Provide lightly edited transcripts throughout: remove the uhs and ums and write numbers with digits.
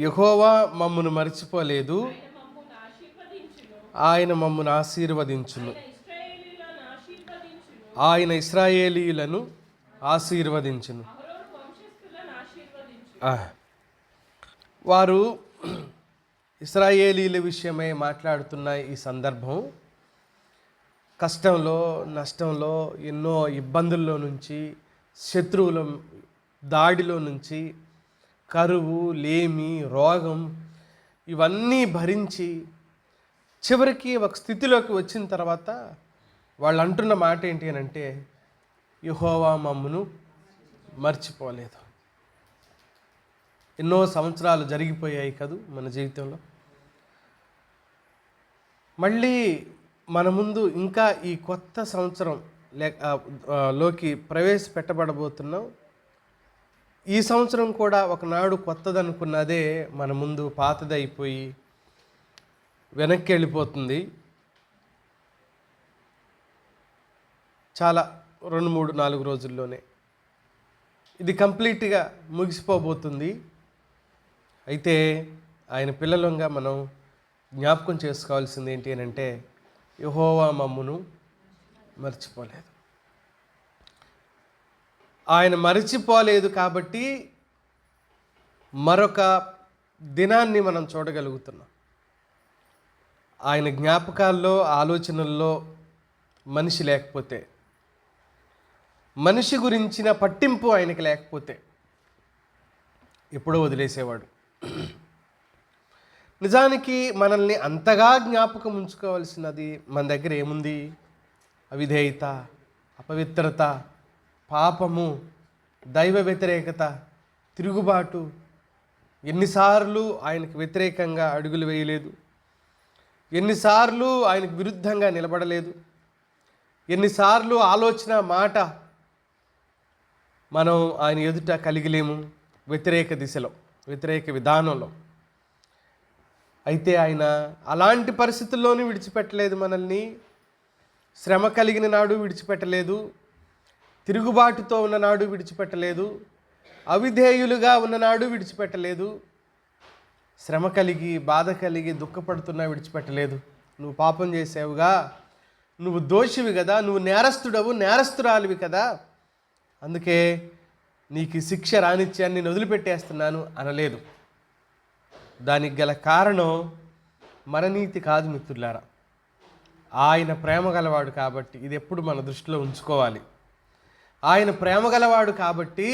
యెహోవా మమ్మను మరిచిపోలేదు, ఆయన మమ్మను ఆశీర్వదించును. ఆయన ఇశ్రాయేలీయులను ఆశీర్వదించును. వారు ఇశ్రాయేలీల విషయమై మాట్లాడుతున్న ఈ సందర్భం కష్టంలో, నష్టంలో, ఎన్నో ఇబ్బందుల్లో నుంచి, శత్రువుల దాడిలో నుంచి, కరువు, లేమి, రోగం ఇవన్నీ భరించి చివరికి ఒక స్థితిలోకి వచ్చిన తర్వాత వాళ్ళు అంటున్న మాట ఏంటి అని అంటే, యెహోవా మమ్మను మర్చిపోలేదు. ఎన్నో సంవత్సరాలు జరిగిపోయాయి కదూ మన జీవితంలో. మళ్ళీ మన ముందు ఇంకా ఈ కొత్త సంవత్సరం లోకి ప్రవేశపెట్టబడబోతున్నాం. ఈ సంవత్సరం కూడా ఒకనాడు కొత్తదనుకున్నదే మన ముందు పాతదైపోయి వెనక్కి వెళ్ళిపోతుంది. చాలా 2, 3, 4 రోజుల్లోనే ఇది కంప్లీట్గా ముగిసిపోబోతుంది. అయితే ఆయన పిల్లలంగా మనం జ్ఞాపకం చేసుకోవాల్సింది ఏంటి అని అంటే, యెహోవా మమ్మును మర్చిపోలేదు. ఆయన మర్చిపోలేదు కాబట్టి మరొక దినాన్ని మనం చూడగలుగుతున్నాం. ఆయన జ్ఞాపకాల్లో, ఆలోచనల్లో మనిషి లేకపోతే, మనిషి గురించిన పట్టింపు ఆయనకి లేకపోతే ఎప్పుడో వదిలేసేవాడు. నిజానికి మనల్ని అంతగా జ్ఞాపకం ఉంచుకోవాల్సినది మన దగ్గర ఏముంది? అవిధేయత, అపవిత్రత, పాపము, దైవ వ్యతిరేకత, తిరుగుబాటు. ఎన్నిసార్లు ఆయనకు వ్యతిరేకంగా అడుగులు వేయలేదు, ఎన్నిసార్లు ఆయనకు విరుద్ధంగా నిలబడలేదు, ఎన్నిసార్లు ఆలోచన, మాట మనం ఆయన ఎదుట కలిగిలేము, వ్యతిరేక దిశలో, వ్యతిరేక విధానంలో. అయితే ఆయన అలాంటి పరిస్థితుల్లోనూ విడిచిపెట్టలేదు మనల్ని. శ్రమ కలిగిన నాడు విడిచిపెట్టలేదు, తిరుగుబాటుతో ఉన్ననాడు విడిచిపెట్టలేదు, అవిధేయులుగా ఉన్ననాడు విడిచిపెట్టలేదు, శ్రమ కలిగి, బాధ కలిగి, దుఃఖపడుతున్నా విడిచిపెట్టలేదు. నువ్వు పాపం చేసావుగా, నువ్వు దోషివి కదా, నువ్వు నేరస్తుడవు, నేరస్తురాలివి కదా, అందుకే నీకు శిక్ష రానిచ్చాను, నేను వదిలిపెట్టేస్తున్నాను అనలేదు. దానికి గల కారణం మన నీతి కాదు మిత్రులారా, ఆయన ప్రేమ గలవాడు కాబట్టి. ఇది ఎప్పుడు మన దృష్టిలో ఉంచుకోవాలి. ఆయన ప్రేమ గలవాడు కాబట్టి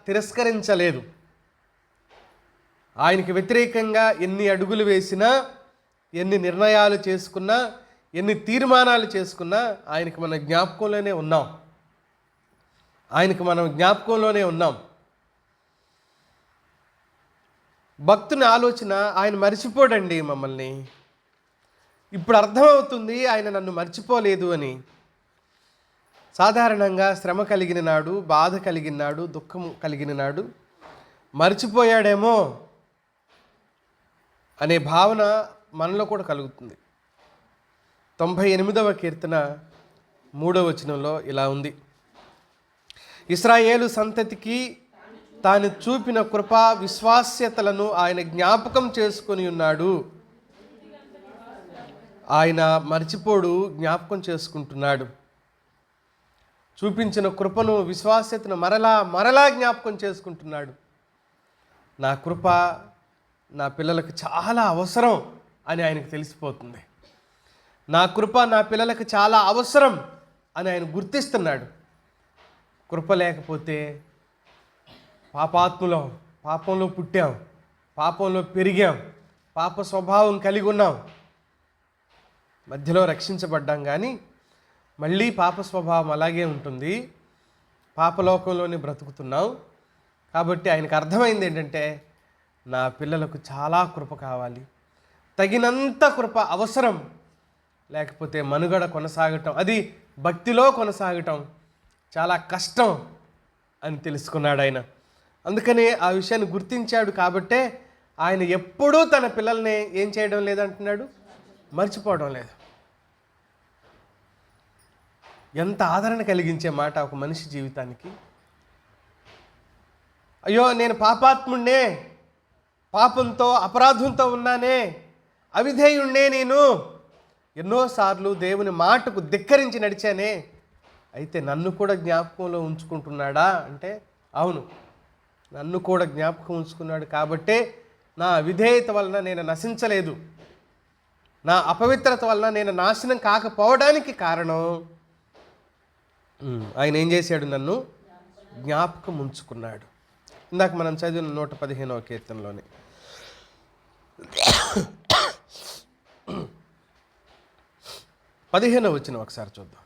తిరస్కరించలేదు. ఆయనకి వ్యతిరేకంగా ఎన్ని అడుగులు వేసినా, ఎన్ని నిర్ణయాలు చేసుకున్నా, ఎన్ని తీర్మానాలు చేసుకున్నా ఆయనకి మన జ్ఞాపకంలోనే ఉన్నాం. ఆయనకు మనం జ్ఞాపకంలోనే ఉన్నాం. భక్తుని ఆలోచన, ఆయన మర్చిపోడండి మమ్మల్ని. ఇప్పుడు అర్థమవుతుంది ఆయన నన్ను మర్చిపోలేదు అని. సాధారణంగా శ్రమ కలిగిన నాడు, బాధ కలిగిన నాడు, దుఃఖం కలిగిన నాడు మర్చిపోయాడేమో అనే భావన మనలో కూడా కలుగుతుంది. 98వ కీర్తన 3వ వచనంలో ఇలా ఉంది: ఇశ్రాయేలు సంతతికి తాను చూపిన కృపా విశ్వాస్యతలను ఆయన జ్ఞాపకం చేసుకొని ఉన్నాడు. ఆయన మర్చిపోడు, జ్ఞాపకం చేసుకుంటున్నాడు. చూపించిన కృపను, విశ్వాస్యతను మరలా జ్ఞాపకం చేసుకుంటున్నాడు. నా కృప నా పిల్లలకు చాలా అవసరం అని ఆయనకు తెలిసిపోతుంది. నా కృప నా పిల్లలకు చాలా అవసరం అని ఆయన గుర్తిస్తున్నాడు. కృప లేకపోతే పాపాత్ములం, పాపంలో పుట్టాం, పాపంలో పెరిగాం, పాప స్వభావం కలిగి ఉన్నాం. మధ్యలో రక్షించబడ్డాం కానీ మళ్ళీ పాప స్వభావం అలాగే ఉంటుంది. పాపలోకంలోనే బ్రతుకుతున్నాం. కాబట్టి ఆయనకు అర్థమైంది ఏంటంటే, నా పిల్లలకు చాలా కృప కావాలి, తగినంత కృప అవసరం. లేకపోతే మనుగడ కొనసాగటం, అది భక్తిలో కొనసాగటం చాలా కష్టం అని తెలుసుకున్నాడు ఆయన. అందుకనే ఆ విషయాన్ని గుర్తించాడు. కాబట్టే ఆయన ఎప్పుడూ తన పిల్లల్ని ఏం చేయడం లేదంటున్నాడు, మర్చిపోవడం లేదు. ఎంత ఆదరణ కలిగించే మాట ఒక మనిషి జీవితానికి. అయ్యో నేను పాపాత్ముడినే, పాపంతో అపరాధంతో ఉన్నానే, అవిధేయుణ్ణే నేను, ఎన్నోసార్లు దేవుని మాటకు ధిక్కరించి నడిచానే, అయితే నన్ను కూడా జ్ఞాపకంలో ఉంచుకుంటున్నాడా అంటే అవును, నన్ను కూడా జ్ఞాపకం ఉంచుకున్నాడు. కాబట్టే నా అవిధేయత వలన నేను నశించలేదు, నా అపవిత్రత వలన నేను నాశనం కాకపోవడానికి కారణం ఆయన ఏం చేశాడు, నన్ను జ్ఞాపకం ఉంచుకున్నాడు. ఇందాక మనం చదివిన 115వ కీర్తనలోని 15వ వచనం ఒకసారి చూద్దాం.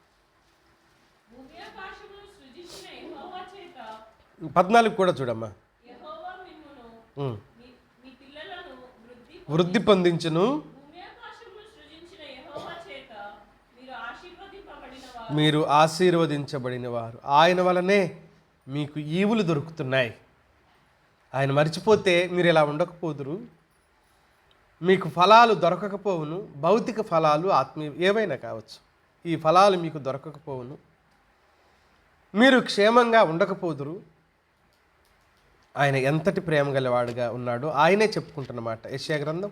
14 కూడా చూడమ్మా. వృద్ధి పొందించును, మీరు ఆశీర్వదించబడిన వారు, ఆయన వలనే మీకు ఈవులు దొరుకుతున్నాయి. ఆయన మర్చిపోతే మీరు ఇలా ఉండకపోదురు, మీకు ఫలాలు దొరకకపోవును. భౌతిక ఫలాలు, ఆత్మీయ ఏవైనా కావచ్చు, ఈ ఫలాలు మీకు దొరకకపోవును, మీరు క్షేమంగా ఉండకపోదురు. ఆయన ఎంతటి ప్రేమ గలవాడుగా ఉన్నాడో ఆయనే చెప్పుకుంటున్నమాట. యెషయా గ్రంథం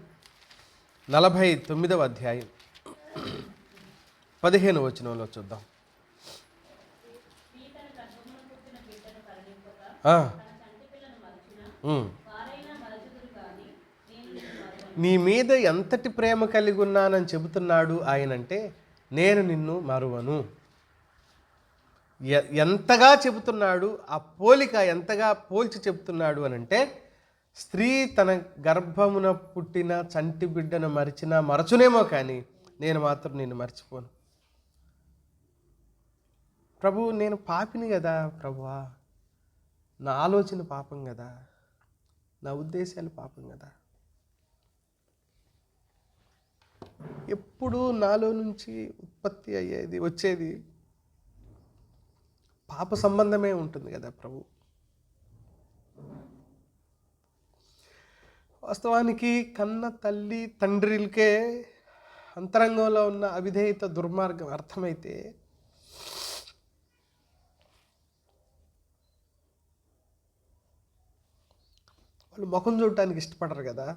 49వ అధ్యాయం 15వ వచనంలో చూద్దాం. నీ మీద ఎంతటి ప్రేమ కలిగి ఉన్నానని చెబుతున్నాడు ఆయనంటే, నేను నిన్ను మరువను. ఎంతగా చెబుతున్నాడు, ఆ పోలిక ఎంతగా పోల్చి చెబుతున్నాడు అని అంటే, స్త్రీ తన గర్భమున పుట్టిన చంటి బిడ్డను మరిచినా మరచునేమో కానీ నేను మాత్రం నిన్ను మర్చిపోను. ప్రభు, నేను పాపిని కదా ప్రభువా, నా ఆలోచన పాపం కదా, నా ఉద్దేశాలు పాపం కదా, ఎప్పుడు నాలో నుంచి ఉత్పత్తి అయ్యేది వచ్చేది పాప సంబంధమే ఉంటుంది కదా ప్రభు. వాస్తవానికి కన్న తల్లి తండ్రులకే అంతరంగంలో ఉన్న అవిధేయత దుర్మార్గం అర్థమైతే వాళ్ళు ముఖం చూడటానికి ఇష్టపడరు కదా.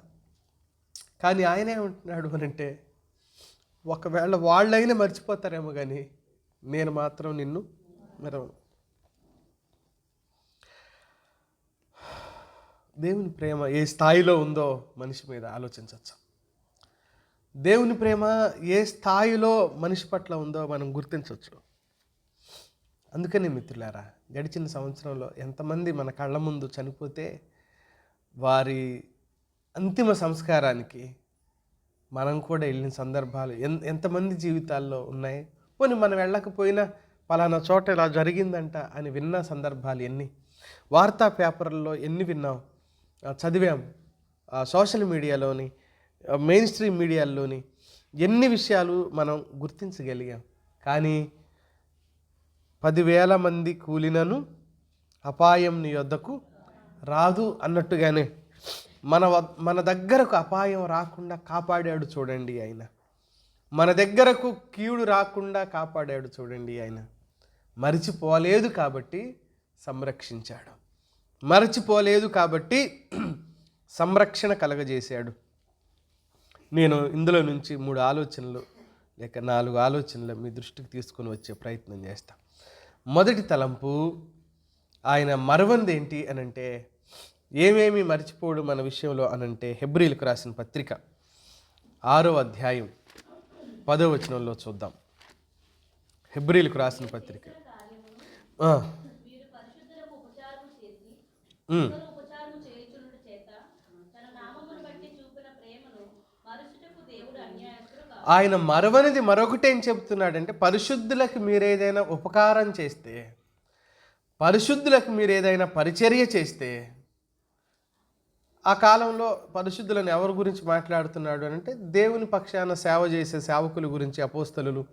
కానీ ఆయన ఏమంటున్నాడు అని అంటే, ఒకవేళ వాళ్ళైనా మర్చిపోతారేమో కానీ నేను మాత్రం నిన్ను మరవను. దేవుని ప్రేమ ఏ స్థాయిలో ఉందో మనిషి మీద ఆలోచించవచ్చు. దేవుని ప్రేమ ఏ స్థాయిలో మనిషి పట్ల ఉందో మనం గుర్తించవచ్చు. అందుకని మిత్రులారా, గడిచిన సంవత్సరంలో ఎంతమంది మన కళ్ళ ముందు చనిపోతే వారి అంతిమ సంస్కారానికి మనం కూడా వెళ్ళిన సందర్భాలు ఎంతమంది జీవితాల్లో ఉన్నాయి. పోనీ మనం వెళ్ళకపోయినా పలానా చోట ఇలా జరిగిందంట అని విన్న సందర్భాలు ఎన్ని, వార్తా పేపర్లలో ఎన్ని విన్నాం, చదివాం, సోషల్ మీడియాలోని మెయిన్ స్ట్రీమ్ మీడియాల్లోని ఎన్ని విషయాలు మనం గుర్తించగలిగాం. కానీ 10,000 మంది కూలినను అపాయం నీ యొద్దకు రాదు అన్నట్టుగానే మన దగ్గరకు అపాయం రాకుండా కాపాడాడు చూడండి ఆయన. మన దగ్గరకు కీడు రాకుండా కాపాడాడు చూడండి ఆయన. మరిచిపోలేదు కాబట్టి సంరక్షించాడు, మరచిపోలేదు కాబట్టి సంరక్షణ కలగజేశాడు. నేను ఇందులో నుంచి 3 ఆలోచనలు లేక 4 ఆలోచనలు మీ దృష్టికి తీసుకొని వచ్చే ప్రయత్నం చేస్తాను. మొదటి తలంపు, ఆయన మరవంది ఏంటి అనంటే, ఏమేమి మర్చిపోడు మన విషయంలో అనంటే, హెబ్రీలకు రాసిన పత్రిక 6వ అధ్యాయం 10వ వచనంలో చూద్దాం. హెబ్రీలకు రాసిన పత్రిక ఆయన మరవనిది మరొకటి ఏం చెప్తున్నాడంటే, పరిశుద్ధులకు మీరేదైనా ఉపకారం చేస్తే, పరిశుద్ధులకు మీరు ఏదైనా పరిచర్య చేస్తే, ఆ కాలంలో పరిశుద్ధులను ఎవరి గురించి మాట్లాడుతున్నాడు అంటే, దేవుని పక్షాన సేవ చేసే సేవకుల గురించి, అపోస్తలులు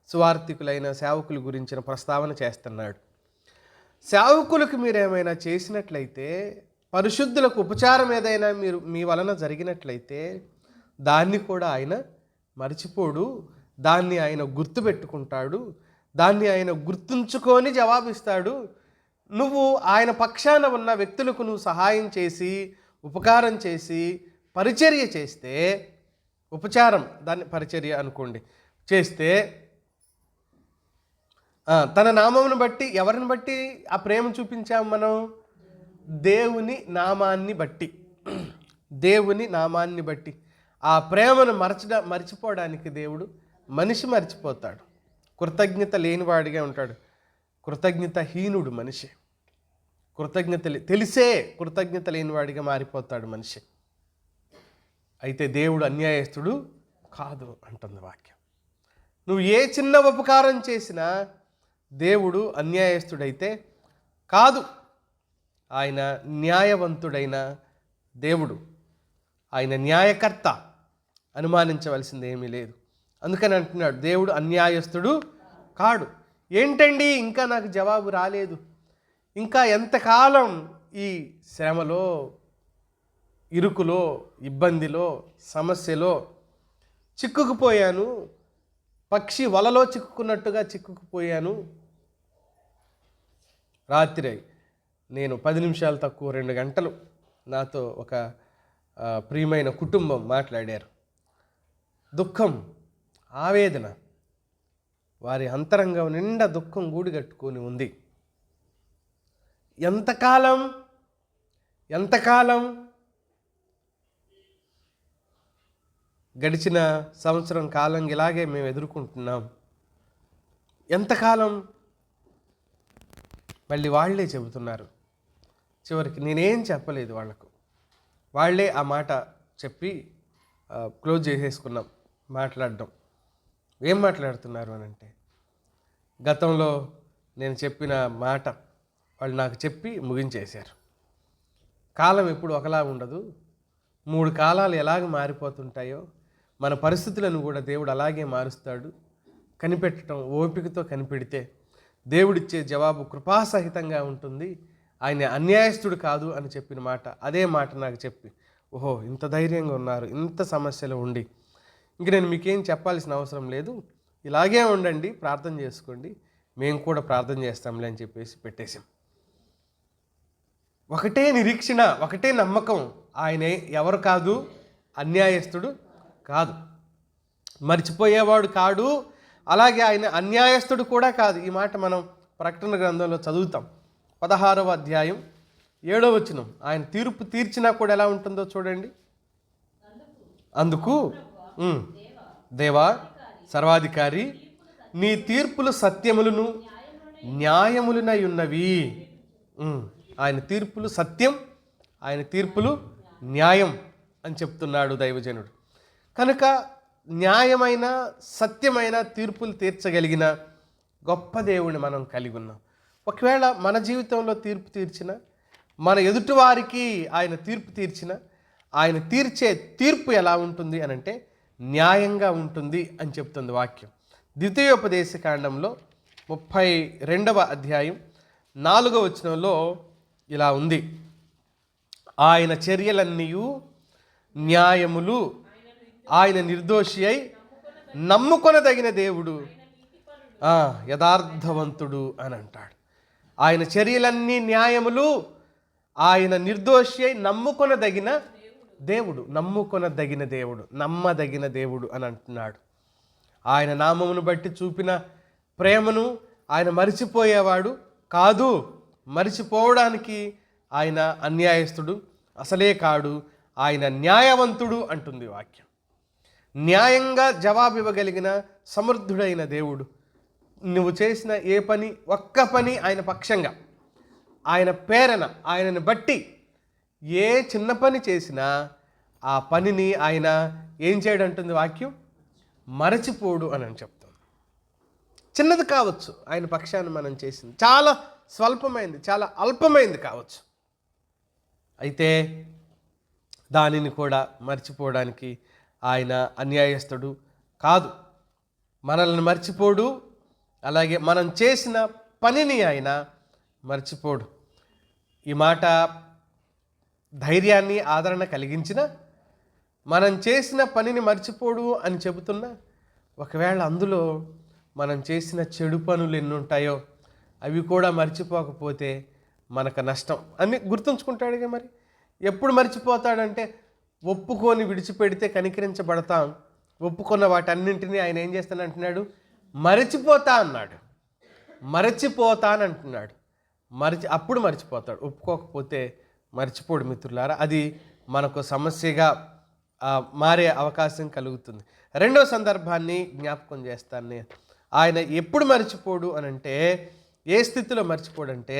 సువార్థికులైన సేవకుల గురించిన ప్రస్తావన చేస్తున్నాడు. సేవకులకు మీరేమైనా చేసినట్లయితే, పరిశుద్ధులకు ఉపచారం ఏదైనా మీ వలన జరిగినట్లయితే దాన్ని కూడా ఆయన మర్చిపోడు, దాన్ని ఆయన గుర్తుపెట్టుకుంటాడు, దాన్ని ఆయన గుర్తుంచుకొని జవాబిస్తాడు. నువ్వు ఆయన పక్షాన ఉన్న వ్యక్తులకు నువ్వు సహాయం చేసి ఉపకారం చేసి పరిచర్య చేస్తే, ఉపచారం దాన్ని పరిచర్య అనుకోండి, చేస్తే తన నామమును బట్టి, ఎవరిని బట్టి ఆ ప్రేమ చూపించాము మనం? దేవుని నామాన్ని బట్టి. దేవుని నామాన్ని బట్టి ఆ ప్రేమను మర్చిపోవడానికి దేవుడు మనిషి మర్చిపోతాడు. కృతజ్ఞత లేనివాడిగా ఉంటాడు. కృతజ్ఞతహీనుడు మనిషి. తెలిసే కృతజ్ఞత లేనివాడిగా మారిపోతాడు మనిషి. అయితే దేవుడు అన్యాయస్తుడు కాదు అంటుంది వాక్యం. నువ్వు ఏ చిన్న ఉపకారం చేసినా దేవుడు అన్యాయస్తుడైతే కాదు. ఆయన న్యాయవంతుడైన దేవుడు, ఆయన న్యాయకర్త, అనుమానించవలసింది ఏమీ లేదు. అందుకని అంటున్నాడు దేవుడు అన్యాయస్తుడు కాడు. ఏంటండి ఇంకా నాకు జవాబు రాలేదు, ఇంకా ఎంతకాలం ఈ శ్రమలో, ఇరుకులో, ఇబ్బందిలో, సమస్యలో చిక్కుకుపోయాను, పక్షి వలలో చిక్కుకున్నట్టుగా చిక్కుకుపోయాను. రాత్రి నేను 10 నిమిషాలు తక్కువ 2 గంటలు నాతో ఒక ప్రియమైన కుటుంబం మాట్లాడారు. దుఃఖం, ఆవేదన, వారి అంతరంగం నిండా దుఃఖం గూడుగట్టుకొని ఉంది. ఎంతకాలం గడిచిన సంవత్సరం కాలం ఇలాగే మేము ఎదుర్కొంటున్నాం. ఎంతకాలం? మళ్ళీ వాళ్ళే చెబుతున్నారు. చివరికి నేనేం చెప్పలేదు వాళ్లకు, వాళ్ళే ఆ మాట చెప్పి క్లోజ్ చేసేసుకున్నాం మాట్లాడడం. ఏం మాట్లాడుతున్నారు అని అంటే, గతంలో నేను చెప్పిన మాట వాళ్ళు నాకు చెప్పి ముగించేశారు. కాలం ఎప్పుడు ఒకలా ఉండదు, 3 కాలాలు ఎలాగ మారిపోతుంటాయో మన పరిస్థితులను కూడా దేవుడు అలాగే మారుస్తాడు. కనిపెట్టడం, ఓపికతో కనిపెడితే దేవుడిచ్చే జవాబు కృపాసహితంగా ఉంటుంది. ఆయన అన్యాయస్తుడు కాదు అని చెప్పిన మాట, అదే మాట నాకు చెప్పి, ఓహో ఇంత ధైర్యంగా ఉన్నారు, ఇంత సమస్యలు ఉండి, ఇంక నేను మీకేం చెప్పాల్సిన అవసరం లేదు, ఇలాగే ఉండండి, ప్రార్థన చేసుకోండి, మేము కూడా ప్రార్థన చేస్తాంలే అని చెప్పేసి పెట్టేశాం. ఒకటే నిరీక్షణ, ఒకటే నమ్మకం, ఆయన ఎవరు కాదు, అన్యాయస్తుడు కాదు, మర్చిపోయేవాడు కాడు, అలాగే ఆయన అన్యాయస్తుడు కూడా కాదు. ఈ మాట మనం ప్రకటన గ్రంథంలో చదువుతాం. 16వ అధ్యాయం 7వ వచనం. ఆయన తీర్పు తీర్చినా కూడా ఎలా ఉంటుందో చూడండి. అందుకు దేవా సర్వాధికారి, నీ తీర్పులు సత్యములను న్యాయములునై ఉన్నవి. ఆయన తీర్పులు సత్యం, ఆయన తీర్పులు న్యాయం అని చెప్తున్నాడు దైవజనుడు. కనుక న్యాయమైన, సత్యమైన తీర్పులు తీర్చగలిగిన గొప్ప దేవుని మనం కలిగి ఉన్నాం. ఒకవేళ మన జీవితంలో తీర్పు తీర్చిన, మన ఎదుటివారికి ఆయన తీర్పు తీర్చిన, ఆయన తీర్చే తీర్పు ఎలా ఉంటుంది అని అంటే న్యాయంగా ఉంటుంది అని చెప్తుంది వాక్యం. ద్వితీయోపదేశకాండంలో 32వ అధ్యాయం 4వ వచనంలో ఇలా ఉంది, ఆయన చర్యలన్నీ న్యాయములు, ఆయన నిర్దోషి అయి నమ్ముకొనదగిన దేవుడు, యథార్థవంతుడు అని అంటాడు. ఆయన చర్యలన్నీ న్యాయములు, ఆయన నిర్దోషి అయి నమ్ముకొనదగిన దేవుడు, నమ్ముకొనదగిన దేవుడు, నమ్మదగిన దేవుడు అని అంటున్నాడు. ఆయన నామమును బట్టి చూపిన ప్రేమను ఆయన మరిచిపోయేవాడు కాదు, మరిచిపోవడానికి ఆయన అన్యాయస్తుడు అసలే కాడు, ఆయన న్యాయవంతుడు అంటుంది వాక్యం. న్యాయంగా జవాబు ఇవ్వగలిగిన సమర్థుడైన దేవుడు. నువ్వు చేసిన ఏ పని, ఒక్క పని ఆయన పక్షంగా, ఆయన పేరన, ఆయనను బట్టి ఏ చిన్న పని చేసినా ఆ పనిని ఆయన ఏం చేయడంటుంది వాక్యం, మరచిపోడు అని చెప్తుంది. చిన్నది కావచ్చు ఆయన పక్షాన్ని మనం చేసింది, చాలా స్వల్పమైంది, చాలా అల్పమైంది కావచ్చు, అయితే దానిని కూడా మర్చిపోవడానికి ఆయన అన్యాయస్తుడు కాదు. మనల్ని మర్చిపోడు, అలాగే మనం చేసిన పనిని ఆయన మర్చిపోడు. ఈ మాట ధైర్యాన్ని, ఆదరణ కలిగించిన, మనం చేసిన పనిని మర్చిపోడు అని చెబుతున్నా, ఒకవేళ అందులో మనం చేసిన చెడు పనులు ఎన్ని ఉంటాయో అవి కూడా మర్చిపోకపోతే మనకు నష్టం అని గుర్తుంచుకుంటాడుగా. మరి ఎప్పుడు మర్చిపోతాడంటే ఒప్పుకొని విడిచిపెడితే కనికరించబడతాం. ఒప్పుకున్న వాటన్నింటినీ ఆయన ఏం చేస్తానంటున్నాడు? మరచిపోతా అన్నాడు. మరచిపోతానంటున్నాడు. అప్పుడు మర్చిపోతాడు. ఒప్పుకోకపోతే మర్చిపోడు మిత్రులారా. అది మనకు సమస్యగా మారే అవకాశం కలుగుతుంది. రెండో సందర్భాన్ని జ్ఞాపకం చేస్తాను నేను. ఆయన ఎప్పుడు మర్చిపోడు అనంటే, ఏ స్థితిలో మర్చిపోడంటే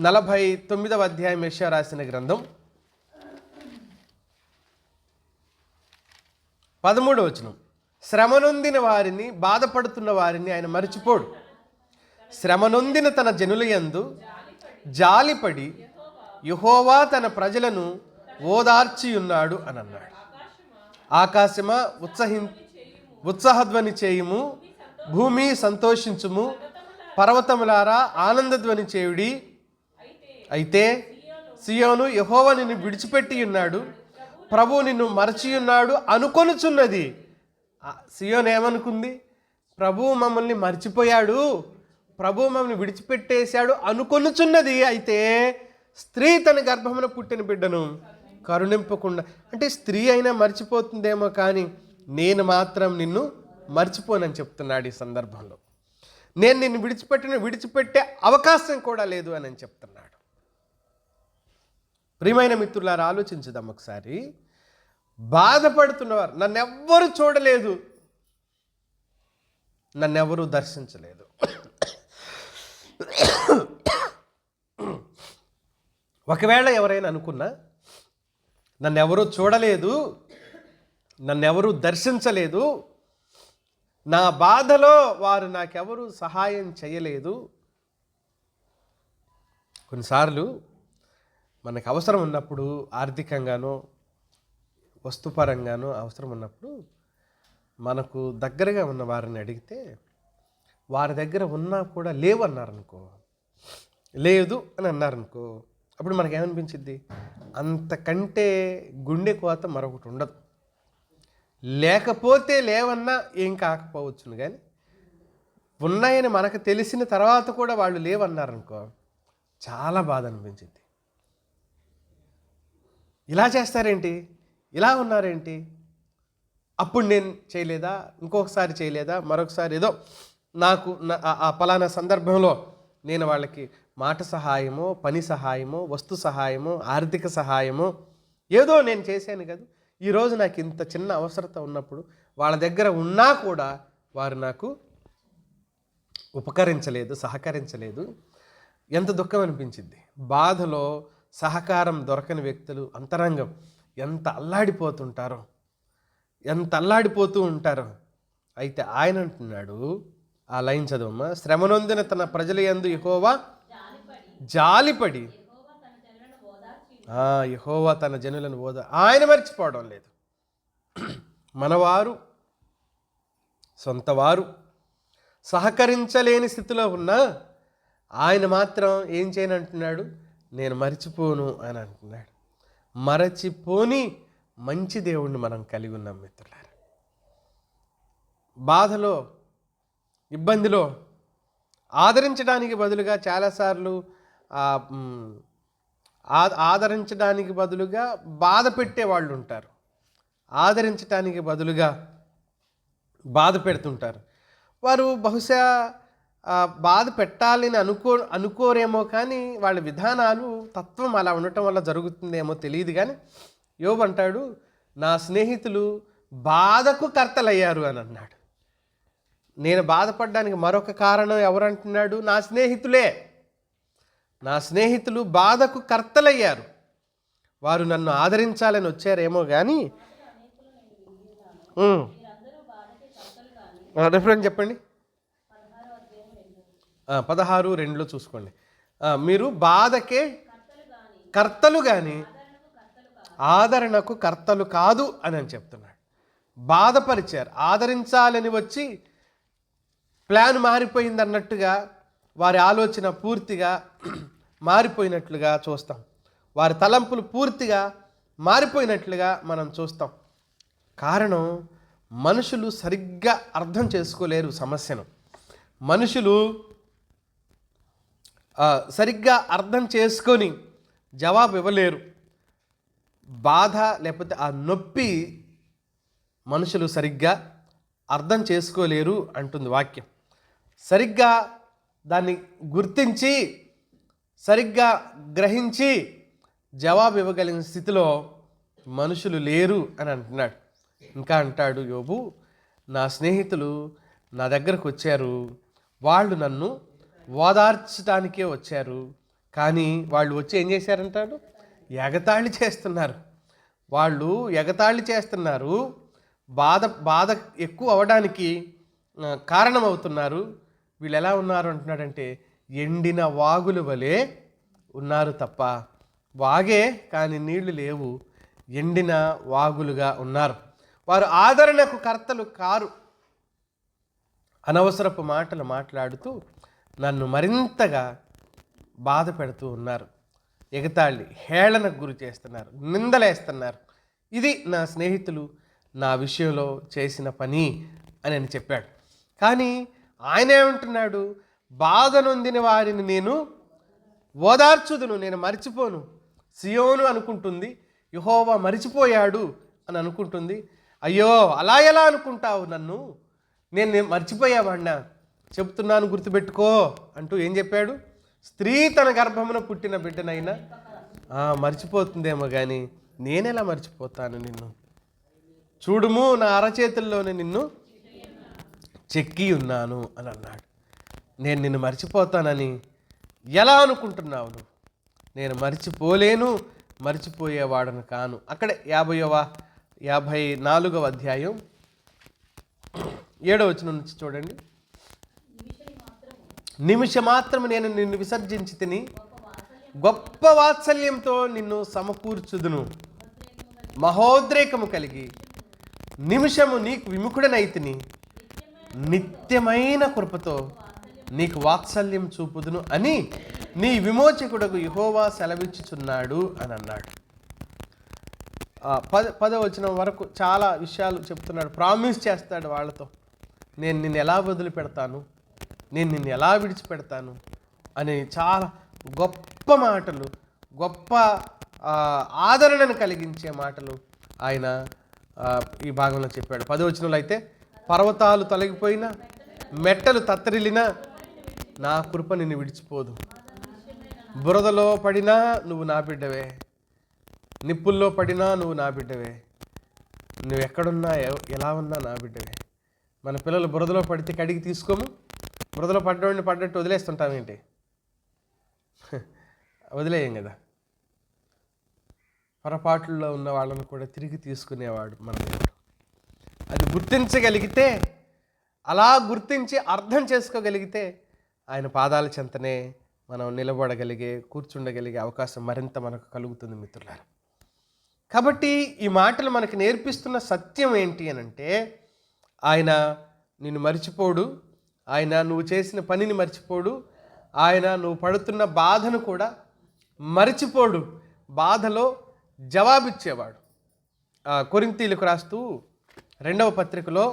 49వ అధ్యాయం యెషయా రాసిన గ్రంథం 13వ వచనం. శ్రమనొందిన వారిని, బాధపడుతున్న వారిని ఆయన మర్చిపోడు. శ్రమనొందిన తన జనుల యందు జాలిపడి యెహోవా తన ప్రజలను ఓదార్చి ఉన్నాడు అని అన్నాడు. ఆకాశమా ఉత్సాహధ్వని చేయుము, భూమి సంతోషించుము, పర్వతములారా ఆనందధ్వని చేయుడి. అయితే సియోను, యెహోవా నిన్ను విడిచిపెట్టి ఉన్నాడు, ప్రభువు నిన్ను మరచి ఉన్నాడు అనుకొనుచున్నది. సియోను ఏమనుకుంది? ప్రభువు మమ్మల్ని మర్చిపోయాడు, ప్రభువు మమ్మల్ని విడిచిపెట్టేశాడు అనుకొనుచున్నది. అయితే స్త్రీ తన గర్భమున పుట్టిన బిడ్డను కరుణింపకుండా, అంటే స్త్రీ అయినా మర్చిపోతుందేమో కానీ నేను మాత్రం నిన్ను మర్చిపోనని చెప్తున్నాడు ఈ సందర్భంలో. నేను నిన్ను విడిచిపెట్టే అవకాశం కూడా లేదు అని చెప్తున్నాడు. ప్రియమైన మిత్రులారా, ఆలోచించుదాం ఒకసారి. బాధపడుతున్నవారు, నన్నెవ్వరూ చూడలేదు, నన్నెవరూ దర్శించలేదు, ఒకవేళ ఎవరైనా అనుకున్నా నన్నెవరూ చూడలేదు, నన్నెవరూ దర్శించలేదు, నా బాధలో వారు నాకెవరూ సహాయం చేయలేదు. కొన్నిసార్లు మనకు అవసరం ఉన్నప్పుడు, ఆర్థికంగానో వస్తుపరంగానో అవసరం ఉన్నప్పుడు మనకు దగ్గరగా ఉన్న వారిని అడిగితే వారి దగ్గర ఉన్నా కూడా లేవు అన్నారనుకో, లేదు అని అన్నారనుకో, అప్పుడు మనకేమనిపించింది? అంతకంటే గుండె కోత మరొకటి ఉండదు. లేకపోతే లేవన్నా ఏం కాకపోవచ్చును, కానీ ఉన్నాయని మనకు తెలిసిన తర్వాత కూడా వాళ్ళు లేవన్నారనుకో, చాలా బాధ అనిపించింది. ఇలా చేస్తారేంటి, ఇలా ఉన్నారేంటి, అప్పుడు నేను చేయలేదా, ఇంకొకసారి చేయలేదా, మరొకసారి ఏదో నాకు ఆ పలానా సందర్భంలో నేను వాళ్ళకి మాట సహాయమో, పని సహాయమో, వస్తు సహాయమో, ఆర్థిక సహాయమో ఏదో నేను చేశాను కదా, ఈరోజు నాకు ఇంత చిన్న అవసరత ఉన్నప్పుడు వాళ్ళ దగ్గర ఉన్నా కూడా వారు నాకు ఉపకరించలేదు, సహకరించలేదు. ఎంత దుఃఖం అనిపించింది. బాధలో సహకారం దొరకని వ్యక్తులు అంతరంగం ఎంత అల్లాడిపోతుంటారో, ఎంత అల్లాడిపోతూ ఉంటారో. అయితే ఆయన అంటున్నాడు, ఆ లైన్ చదవమ్మా. శ్రమనొందిన తన ప్రజల యందు యెహోవా జాలిపడి, యెహోవా తన జనులను ఆయన మర్చిపోవడం లేదు. మనవారు, సొంతవారు సహకరించలేని స్థితిలో ఉన్నా ఆయన మాత్రం ఏం చేయనంటున్నాడు? నేను మర్చిపోను అని అంటున్నాడు. మరచిపోని మంచి దేవుణ్ణి మనం కలిగి ఉన్నాం మిత్రులారా. బాధలో, ఇబ్బందిలో ఆదరించడానికి బదులుగా చాలాసార్లు ఆదరించడానికి బదులుగా బాధ పెట్టే వాళ్ళు ఉంటారు, ఆదరించడానికి బదులుగా బాధ పెడుతుంటారు. వారు బహుశా బాధ పెట్టాలని అనుకోరేమో, కానీ వాళ్ళ విధానాలు, తత్వం అలా ఉండటం వల్ల జరుగుతుందేమో తెలియదు. కానీ యోబు అంటాడు, నా స్నేహితులు బాధకు కర్తలయ్యారు అని అన్నాడు. నేను బాధపడడానికి మరొక కారణం ఎవరంటున్నాడు? నా స్నేహితులే. నా స్నేహితులు బాధకు కర్తలయ్యారు. వారు నన్ను ఆదరించాలని వచ్చారేమో కానీ రిఫరెన్స్ చెప్పండి. 16:2 చూసుకోండి. మీరు బాధకే కర్తలు కానీ ఆదరణకు కర్తలు కాదు అని చెప్తున్నాడు. బాధపరిచారు, ఆదరించాలని వచ్చి ప్లాన్ మారిపోయింది అన్నట్టుగా, వారి ఆలోచన పూర్తిగా మారిపోయినట్లుగా చూస్తాం. వారి తలంపులు పూర్తిగా మారిపోయినట్లుగా మనం చూస్తాం. కారణం, మనుషులు సరిగ్గా అర్థం చేసుకోలేరు సమస్యను. మనుషులు సరిగ్గా అర్థం చేసుకొని జవాబు ఇవ్వలేరు. బాధ లేకపోతే ఆ నొప్పి మనుషులు సరిగ్గా అర్థం చేసుకోలేరు అంటుంది వాక్యం. సరిగ్గా దాన్ని గుర్తించి సరిగ్గా గ్రహించి జవాబు ఇవ్వగలిగిన స్థితిలో మనుషులు లేరు అని అంటున్నాడు. ఇంకా అంటాడు యోబు, నా స్నేహితులు నా దగ్గరకు వచ్చారు, వాళ్ళు నన్ను ఓదార్చడానికే వచ్చారు, కానీ వాళ్ళు వచ్చి ఏం చేశారంటాడు? ఎగతాళి చేస్తున్నారు. వాళ్ళు ఎగతాళి చేస్తున్నారు, బాధ ఎక్కువ అవడానికి కారణమవుతున్నారు. వీళ్ళు ఎలా ఉన్నారు అంటున్నాడంటే, ఎండిన వాగుల వలె ఉన్నారు తప్ప, వాగే కానీ నీళ్లు లేవు, ఎండిన వాగులుగా ఉన్నారు. వారు ఆదరణకు కర్తలు కారు. అనవసరపు మాటలు మాట్లాడుతూ నన్ను మరింతగా బాధ పెడుతూ ఉన్నారు. ఎగతాళి, హేళనకు గురి చేస్తున్నారు, నిందలేస్తున్నారు. ఇది నా స్నేహితులు నా విషయంలో చేసిన పని అని అని చెప్పాడు. కానీ ఆయన ఏమంటున్నాడు? బాధ నొందిన వారిని నేను ఓదార్చుదును, నేను మరిచిపోను. సియోను అనుకుంటుంది యెహోవా మరిచిపోయాడు అని అనుకుంటుంది. అయ్యో, అలా ఎలా అనుకుంటావు? నేను మర్చిపోయావాడినా? చెప్తున్నాను గుర్తుపెట్టుకో అంటూ ఏం చెప్పాడు? స్త్రీ తన గర్భమున పుట్టిన బిడ్డనైనా మర్చిపోతుందేమో కానీ నేనెలా మర్చిపోతాను నిన్ను? చూడుము, నా అరచేతుల్లోనే నిన్ను చెక్కి ఉన్నాను అని అన్నాడు. నేను నిన్ను మర్చిపోతానని ఎలా అనుకుంటున్నావు నువ్వు? నేను మర్చిపోలేను, మర్చిపోయేవాడను కాను. అక్కడే 54వ అధ్యాయం 7వ వచనం నుంచి చూడండి. నిమిషమాత్రము నేను నిన్ను విసర్జించి తిని గొప్ప వాత్సల్యంతో నిన్ను సమకూర్చుదును. మహోద్రేకము కలిగి నిమిషము నీకు విముఖుడనైతిని, నిత్యమైన కృపతో నీకు వాత్సల్యం చూపుదును అని నీ విమోచకుడకు యెహోవా సెలవిచ్చుచున్నాడు అని అన్నాడు. 10వ వచనం వరకు చాలా విషయాలు చెప్తున్నాడు. ప్రామిస్ చేస్తాడు వాళ్ళతో, నేను నిన్ను ఎలా వదిలిపెడతాను, నేను నిన్ను ఎలా విడిచిపెడతాను అని చాలా గొప్ప మాటలు, గొప్ప ఆదరణను కలిగించే మాటలు ఆయన ఈ భాగంలో చెప్పాడు. 10వ వచనంలో అయితే, పర్వతాలు తొలగిపోయినా, మెట్టలు తత్తరిల్లినా నా కృప నిన్ను విడిచిపోదు. బురదలో పడినా నువ్వు నా బిడ్డవే, నిప్పుల్లో పడినా నువ్వు నా బిడ్డవే, నువ్వు ఎక్కడున్నా ఎలా ఉన్నా నా బిడ్డవే. మన పిల్లలు బురదలో పడితే కడిగి తీసుకోము, బురదలో పడ్డవాడిని పడ్డట్టు వదిలేస్తుంటామేంటి? వదిలేయం కదా. పొరపాట్లలో ఉన్న వాళ్ళను కూడా తిరిగి తీసుకునేవాడు మన దేవుడు. అది గుర్తించగలిగితే, అలా గుర్తించి అర్థం చేసుకోగలిగితే ఆయన పాదాల చెంతనే మనం నిలబడగలిగే, కూర్చుండగలిగే అవకాశం మరింత మనకు కలుగుతుంది మిత్రులారా. కాబట్టి ఈ మాటలు మనకు నేర్పిస్తున్న సత్యం ఏంటి అని అంటే, ఆయన నిన్ను మర్చిపోడు, ఆయన నువ్వు చేసిన పనిని మర్చిపోడు, ఆయన నువ్వు పడుతున్న బాధను కూడా మర్చిపోడు, బాధలో జవాబిచ్చేవాడు. కొరింథీయులకు రాస్తూ 2వ పత్రికలో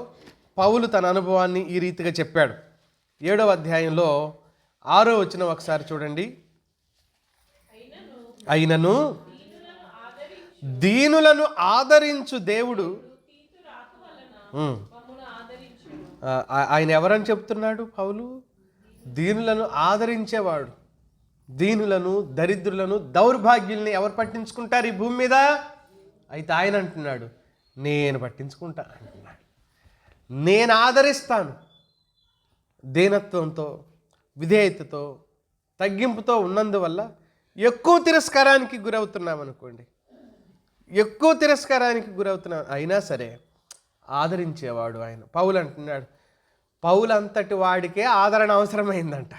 పౌలు తన అనుభవాన్ని ఈ రీతిగా చెప్పాడు. 7వ అధ్యాయంలో 6వ వచనం ఒకసారి చూడండి. అయినను దీనులను ఆదరించు దేవుడు, ఆయన ఎవరని చెప్తున్నాడు పౌలు? దీనులను ఆదరించేవాడు. దీనులను, దరిద్రులను, దౌర్భాగ్యుల్ని ఎవరు పట్టించుకుంటారు ఈ భూమి మీద? అయితే ఆయన అంటున్నాడు, నేను పట్టించుకుంటా అంటున్నాడు. నేను ఆదరిస్తాను. దీనత్వంతో, విధేయతతో, తగ్గింపుతో ఉన్నందువల్ల ఎక్కువ తిరస్కారానికి గురవుతున్నాం అనుకోండి, ఎక్కువ తిరస్కారానికి గురవుతున్నాం, అయినా సరే ఆదరించేవాడు ఆయన. పౌలు అంటున్నాడు, పౌలు అంతటి వాడికే ఆదరణ అవసరమైందంట.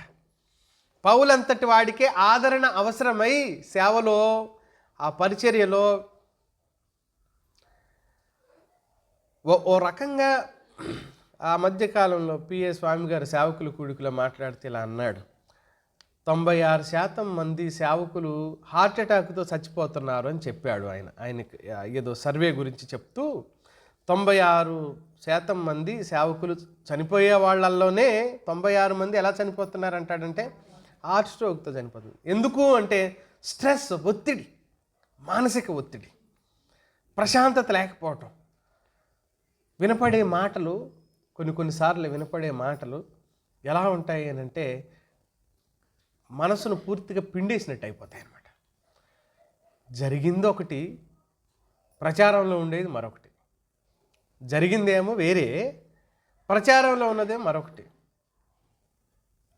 పౌలు అంతటి వాడికే ఆదరణ అవసరమై సేవలో, ఆ పరిచర్యలో ఓ రకంగా ఆ మధ్యకాలంలో పిఏ స్వామి గారు సేవకుల కూడికలో మాట్లాడితే ఇలా అన్నాడు, 96% మంది సేవకులు హార్ట్ అటాక్తో చచ్చిపోతున్నారు అని చెప్పాడు ఆయనకి ఏదో సర్వే గురించి చెప్తూ. 96% మంది సేవకులు చనిపోయే వాళ్ళల్లోనే 96 మంది ఎలా చనిపోతున్నారు అంటాడంటే హార్ట్ స్ట్రోక్తో చనిపోతుంది. ఎందుకు అంటే స్ట్రెస్, ఒత్తిడి, మానసిక ఒత్తిడి, ప్రశాంతత లేకపోవటం, వినపడే మాటలు కొన్నిసార్లు వినపడే మాటలు ఎలా ఉంటాయి అని అంటే మనసును పూర్తిగా పిండేసినట్టు అయిపోతాయి అన్నమాట. జరిగింది ఒకటి, ప్రచారంలో ఉండేది మరొకటి. జరిగిందేమో వేరే, ప్రచారంలో ఉన్నదేమో మరొకటి.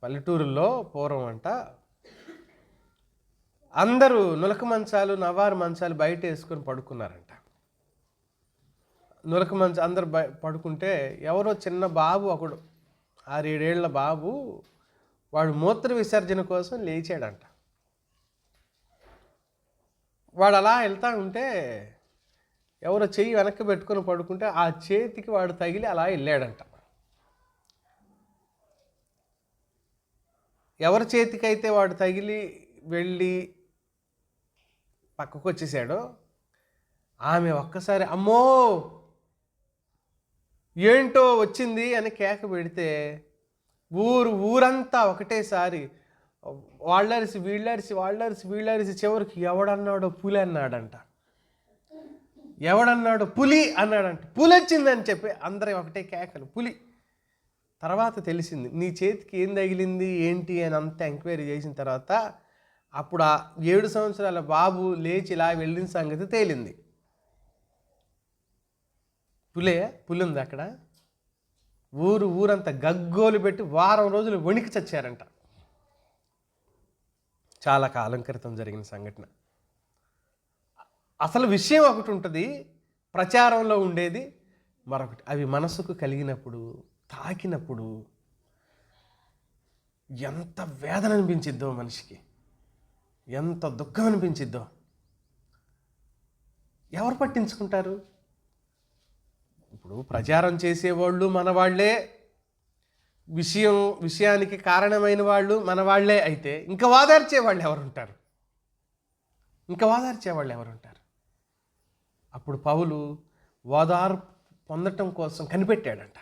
పల్లెటూరుల్లో పూర్వం అంట అందరూ నులక మంచాలు, నవారు మంచాలు బయట వేసుకొని పడుకున్నారంట. నులక మంచం అందరు పడుకుంటే ఎవరో చిన్న బాబు, ఒకడు 6-7 ఏళ్ల బాబు, వాడు మూత్ర విసర్జన కోసం లేచాడంట. వాడు అలా వెళ్తా ఉంటే ఎవరో చెయ్యి వెనక్కి పెట్టుకొని పడుకుంటే ఆ చేతికి వాడు తగిలి అలా వెళ్ళాడంట. ఎవరి చేతికైతే వాడు తగిలి వెళ్ళి పక్కకు వచ్చేసాడో ఆమె ఒక్కసారి అమ్మో ఏంటో వచ్చింది అని కేక పెడితే ఊరంతా ఒకటేసారి వాళ్ళరిసి వీళ్ళరిసి చివరికి ఎవడన్నాడో పులి అన్నాడంట. ఎవడన్నాడో పులి అన్నాడంట. పులి వచ్చిందని చెప్పి అందరూ ఒకటే కేకలు, పులి. తర్వాత తెలిసింది నీ చేతికి ఏం తగిలింది ఏంటి అని అంతా ఎంక్వైరీ చేసిన తర్వాత అప్పుడు ఆ 7 సంవత్సరాల బాబు లేచి ఇలా వెళ్ళిన సంగతి తేలింది. పులి ఉంది అక్కడ. ఊరంతా గగ్గోలు పెట్టి వారం రోజులు వణికి చచ్చారంట. చాలా కాలం క్రితం జరిగిన సంఘటన. అసలు విషయం ఒకటి ఉంటుంది, ప్రచారంలో ఉండేది మరొకటి. అవి మనసుకు కలిగినప్పుడు, తాకినప్పుడు ఎంత వేదన అనిపించిద్దో మనిషికి, ఎంత దుఃఖం అనిపించిద్దో. ఎవరు పట్టించుకుంటారు? ఇప్పుడు ప్రచారం చేసేవాళ్ళు మన వాళ్ళే, విషయానికి కారణమైన వాళ్ళు మన వాళ్ళే అయితే ఇంకా వాదార్చే వాళ్ళు ఎవరుంటారు? అప్పుడు పౌలు ఓదార్పు పొందటం కోసం కనిపెట్టాడంట.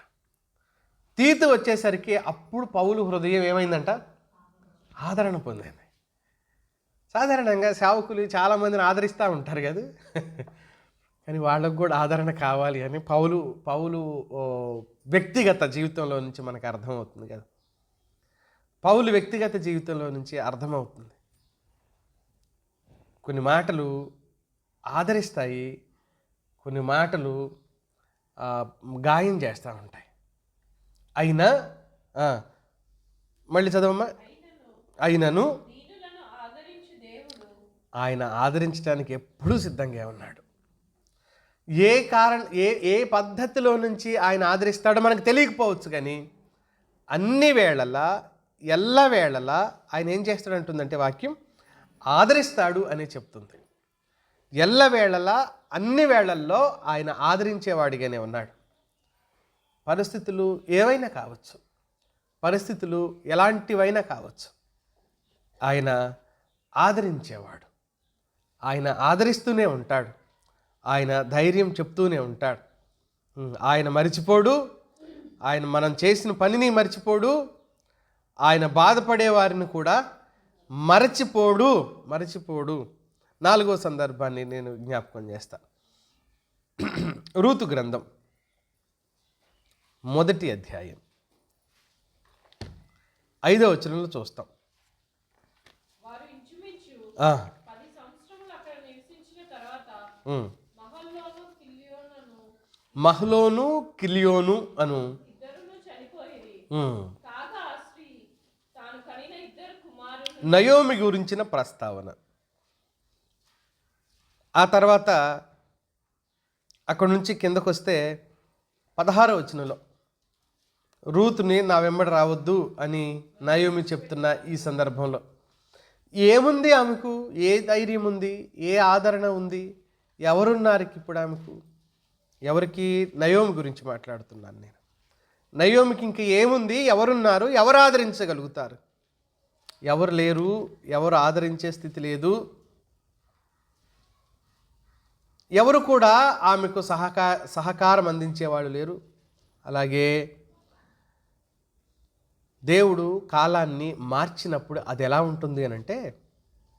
తీతు వచ్చేసరికి అప్పుడు పౌలు హృదయం ఏమైందంట? ఆదరణ పొందింది. సాధారణంగా సేవకులు చాలామందిని ఆదరిస్తూ ఉంటారు కదా, కానీ వాళ్ళకు కూడా ఆదరణ కావాలి అని పౌలు వ్యక్తిగత జీవితంలో నుంచి మనకు అర్థమవుతుంది కదా. పౌలు వ్యక్తిగత జీవితంలో నుంచి అర్థమవుతుంది. కొన్ని మాటలు ఆదరిస్తాయి, కొన్ని మాటలు గాయం చేస్తూ ఉంటాయి. అయినా మళ్ళీ చదవమ్మా. అయినను ఆయన ఆదరించడానికి ఎప్పుడూ సిద్ధంగా ఉన్నాడు. ఏ పద్ధతిలో నుంచి ఆయన ఆదరిస్తాడో మనకు తెలియకపోవచ్చు, కానీ అన్ని వేళలా ఎల్లవేళలా ఆయన ఏం చేస్తాడంటుందంటే వాక్యం ఆదరిస్తాడు అని చెప్తుంది. ఎల్లవేళలా అన్ని వేళల్లో ఆయన ఆదరించేవాడిగానే ఉన్నాడు. పరిస్థితులు ఏవైనా కావచ్చు, పరిస్థితులు ఎలాంటివైనా కావచ్చు, ఆయన ఆదరించేవాడు. ఆయన ఆదరిస్తూనే ఉంటాడు. ఆయన ధైర్యం చెప్తూనే ఉంటాడు. ఆయన మరిచిపోడు. ఆయన మనం చేసిన పనిని మరిచిపోడు. ఆయన బాధపడే వారిని కూడా మరచిపోడు. 4వ సందర్భాన్ని నేను జ్ఞాపకం చేస్తాను. రూతు గ్రంథం 1వ అధ్యాయం 5వ వచనంలో చూస్తాం. మహ్లోను కిలియోను అను నయోమి గురించిన ప్రస్తావన. ఆ తర్వాత అక్కడి నుంచి కిందకు వస్తే 16వ వచనంలో రూతుని నా వెంబడి రావద్దు అని నయోమి చెప్తున్న ఈ సందర్భంలో ఏముంది ఆమెకు? ఏ ధైర్యం ఉంది? ఏ ఆదరణ ఉంది? ఎవరున్నారు ఇప్పుడు ఆమెకు? ఎవరికి? నయోమి గురించి మాట్లాడుతున్నాను నేను. నయోమికి ఇంక ఏముంది? ఎవరున్నారు? ఎవరు ఆదరించగలుగుతారు? ఎవరు లేరు. ఎవరు ఆదరించే స్థితి లేదు. ఎవరు కూడా ఆమెకు సహకారం అందించేవాళ్ళు లేరు. అలాగే దేవుడు కాలాన్ని మార్చినప్పుడు అది ఎలా ఉంటుంది అని అంటే